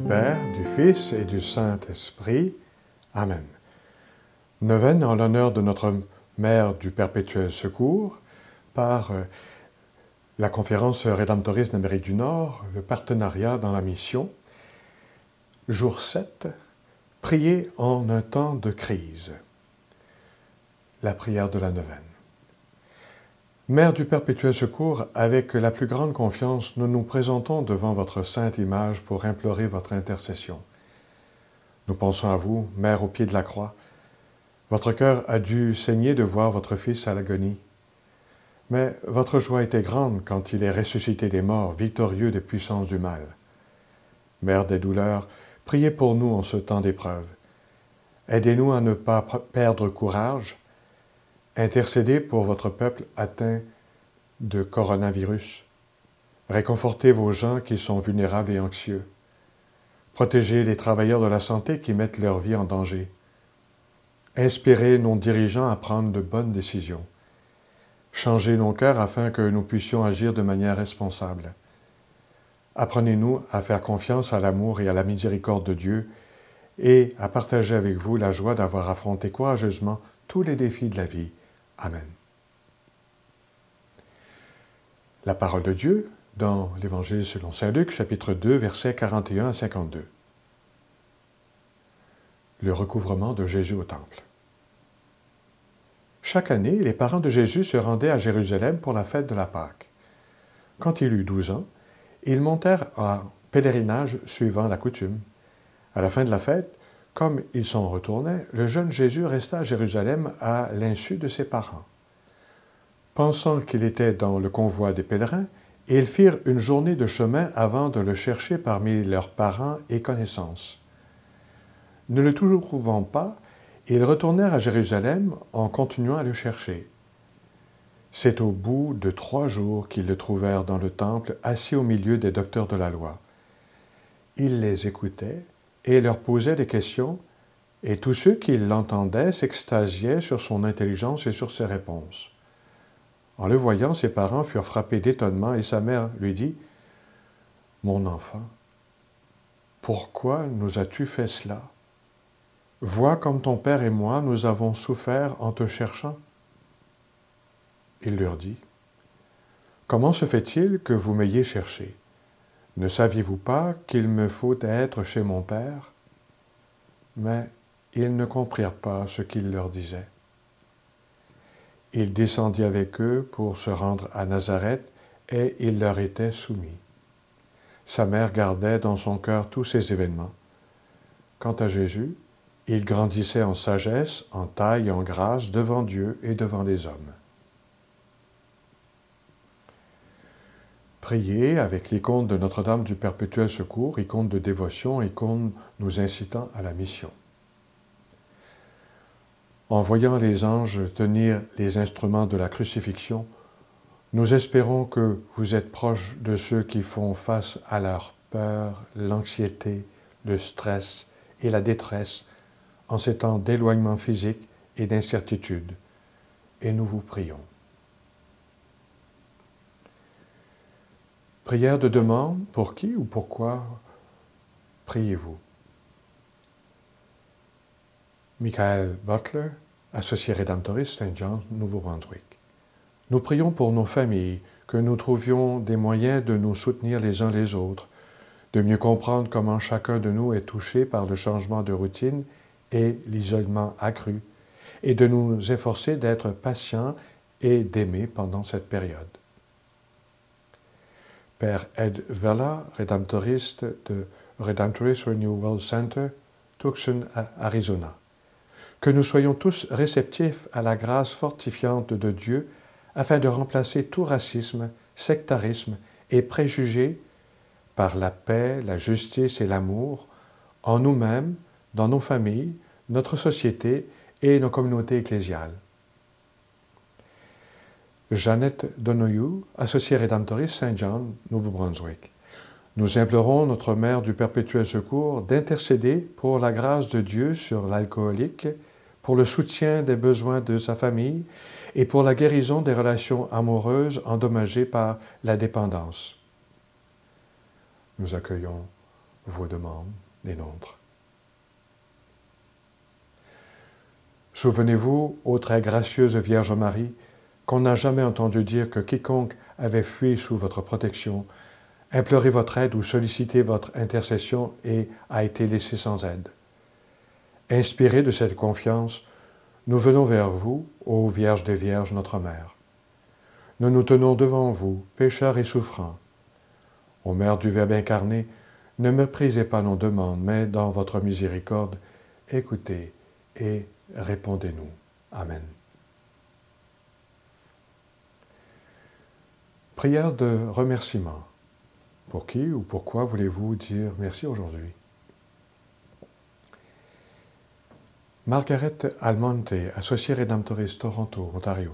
Père, du Fils et du Saint-Esprit. Amen. Neuvaine en l'honneur de notre Mère du Perpétuel Secours par la Conférence Rédemptoriste d'Amérique du Nord, le partenariat dans la mission. Jour 7, prier en un temps de crise. La prière de la neuvaine. Mère du Perpétuel Secours, avec la plus grande confiance, nous nous présentons devant votre sainte image pour implorer votre intercession. Nous pensons à vous, Mère au pied de la croix. Votre cœur a dû saigner de voir votre Fils à l'agonie. Mais votre joie était grande quand il est ressuscité des morts, victorieux des puissances du mal. Mère des douleurs, priez pour nous en ce temps d'épreuve. Aidez-nous à ne pas perdre courage. Intercédez pour votre peuple atteint de coronavirus. Réconfortez vos gens qui sont vulnérables et anxieux. Protégez les travailleurs de la santé qui mettent leur vie en danger. Inspirez nos dirigeants à prendre de bonnes décisions. Changez nos cœurs afin que nous puissions agir de manière responsable. Apprenez-nous à faire confiance à l'amour et à la miséricorde de Dieu et à partager avec vous la joie d'avoir affronté courageusement tous les défis de la vie. Amen. La parole de Dieu dans l'Évangile selon saint Luc, chapitre 2, versets 41 à 52. Le recouvrement de Jésus au temple. Chaque année, les parents de Jésus se rendaient à Jérusalem pour la fête de la Pâque. Quand il eut 12 ans, ils montèrent en pèlerinage suivant la coutume. À la fin de la fête, comme ils s'en retournaient, le jeune Jésus resta à Jérusalem à l'insu de ses parents. Pensant qu'il était dans le convoi des pèlerins, ils firent une journée de chemin avant de le chercher parmi leurs parents et connaissances. Ne le trouvant pas, ils retournèrent à Jérusalem en continuant à le chercher. C'est au bout de 3 jours qu'ils le trouvèrent dans le temple, assis au milieu des docteurs de la loi. Il les écoutait et leur posait des questions, et tous ceux qui l'entendaient s'extasiaient sur son intelligence et sur ses réponses. En le voyant, ses parents furent frappés d'étonnement et sa mère lui dit « Mon enfant, pourquoi nous as-tu fait cela? Vois comme ton père et moi nous avons souffert en te cherchant. » Il leur dit « Comment se fait-il que vous m'ayez cherché? Ne saviez-vous pas qu'il me faut être chez mon père? » Mais ils ne comprirent pas ce qu'il leur disait. Il descendit avec eux pour se rendre à Nazareth et il leur était soumis. Sa mère gardait dans son cœur tous ces événements. Quant à Jésus, il grandissait en sagesse, en taille et en grâce devant Dieu et devant les hommes. Priez avec l'icône de Notre-Dame du Perpétuel Secours, icône de dévotion, icône nous incitant à la mission. En voyant les anges tenir les instruments de la crucifixion, nous espérons que vous êtes proches de ceux qui font face à leur peur, l'anxiété, le stress et la détresse en ces temps d'éloignement physique et d'incertitude. Et nous vous prions. Prière de demande, pour qui ou pourquoi priez-vous? Michael Butler, associé rédemptoriste Saint John, Nouveau-Brunswick. Nous prions pour nos familles, que nous trouvions des moyens de nous soutenir les uns les autres, de mieux comprendre comment chacun de nous est touché par le changement de routine et l'isolement accru, et de nous efforcer d'être patients et d'aimer pendant cette période. Père Ed Vella, rédemptoriste de Redemptorist Renewal Center, Tucson, Arizona. Que nous soyons tous réceptifs à la grâce fortifiante de Dieu afin de remplacer tout racisme, sectarisme et préjugés par la paix, la justice et l'amour en nous-mêmes, dans nos familles, notre société et nos communautés ecclésiales. Jeannette Donoghue, associée rédemptoriste Saint John, Nouveau-Brunswick. Nous implorons notre Mère du Perpétuel Secours d'intercéder pour la grâce de Dieu sur l'alcoolique, pour le soutien des besoins de sa famille et pour la guérison des relations amoureuses endommagées par la dépendance. Nous accueillons vos demandes, les nôtres. Souvenez-vous, ô très gracieuse Vierge Marie, qu'on n'a jamais entendu dire que quiconque avait fui sous votre protection, imploré votre aide ou sollicité votre intercession et a été laissé sans aide. Inspirés de cette confiance, nous venons vers vous, ô Vierge des Vierges, notre Mère. Nous nous tenons devant vous, pécheurs et souffrants. Ô Mère du Verbe incarné, ne méprisez pas nos demandes, mais dans votre miséricorde, écoutez et répondez-nous. Amen. Prière de remerciement. Pour qui ou pourquoi voulez-vous dire merci aujourd'hui? Margaret Almonte, associée Rédemptoris, Toronto, Ontario.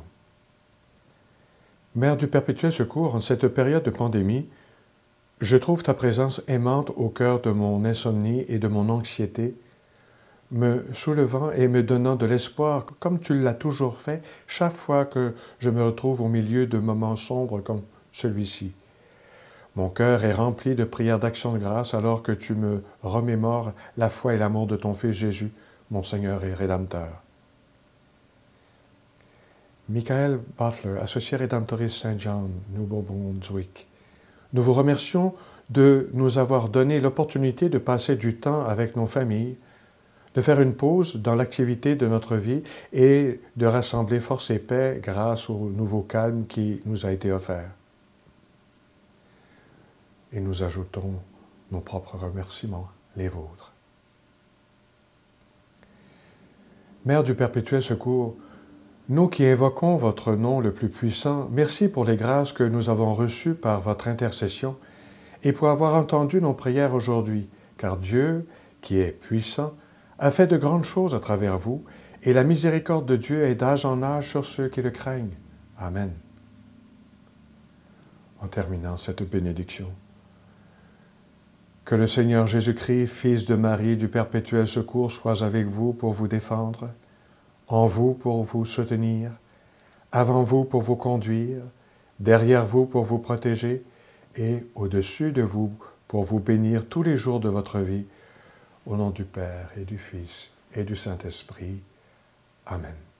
Mère du Perpétuel Secours, en cette période de pandémie, je trouve ta présence aimante au cœur de mon insomnie et de mon anxiété, me soulevant et me donnant de l'espoir, comme tu l'as toujours fait, chaque fois que je me retrouve au milieu de moments sombres comme celui-ci. Mon cœur est rempli de prières d'action de grâce alors que tu me remémores la foi et l'amour de ton Fils Jésus, mon Seigneur et Rédempteur. Michael Butler, associé Rédemptoris Saint-John, Nouveau-Brunswick. Nous vous remercions de nous avoir donné l'opportunité de passer du temps avec nos familles, de faire une pause dans l'activité de notre vie et de rassembler force et paix grâce au nouveau calme qui nous a été offert. Et nous ajoutons nos propres remerciements, les vôtres. Mère du Perpétuel Secours, nous qui invoquons votre nom le plus puissant, merci pour les grâces que nous avons reçues par votre intercession et pour avoir entendu nos prières aujourd'hui, car Dieu, qui est puissant, a fait de grandes choses à travers vous, et la miséricorde de Dieu est d'âge en âge sur ceux qui le craignent. Amen. En terminant cette bénédiction, que le Seigneur Jésus-Christ, Fils de Marie du Perpétuel Secours, soit avec vous pour vous défendre, en vous pour vous soutenir, avant vous pour vous conduire, derrière vous pour vous protéger et au-dessus de vous pour vous bénir tous les jours de votre vie, au nom du Père et du Fils et du Saint-Esprit. Amen.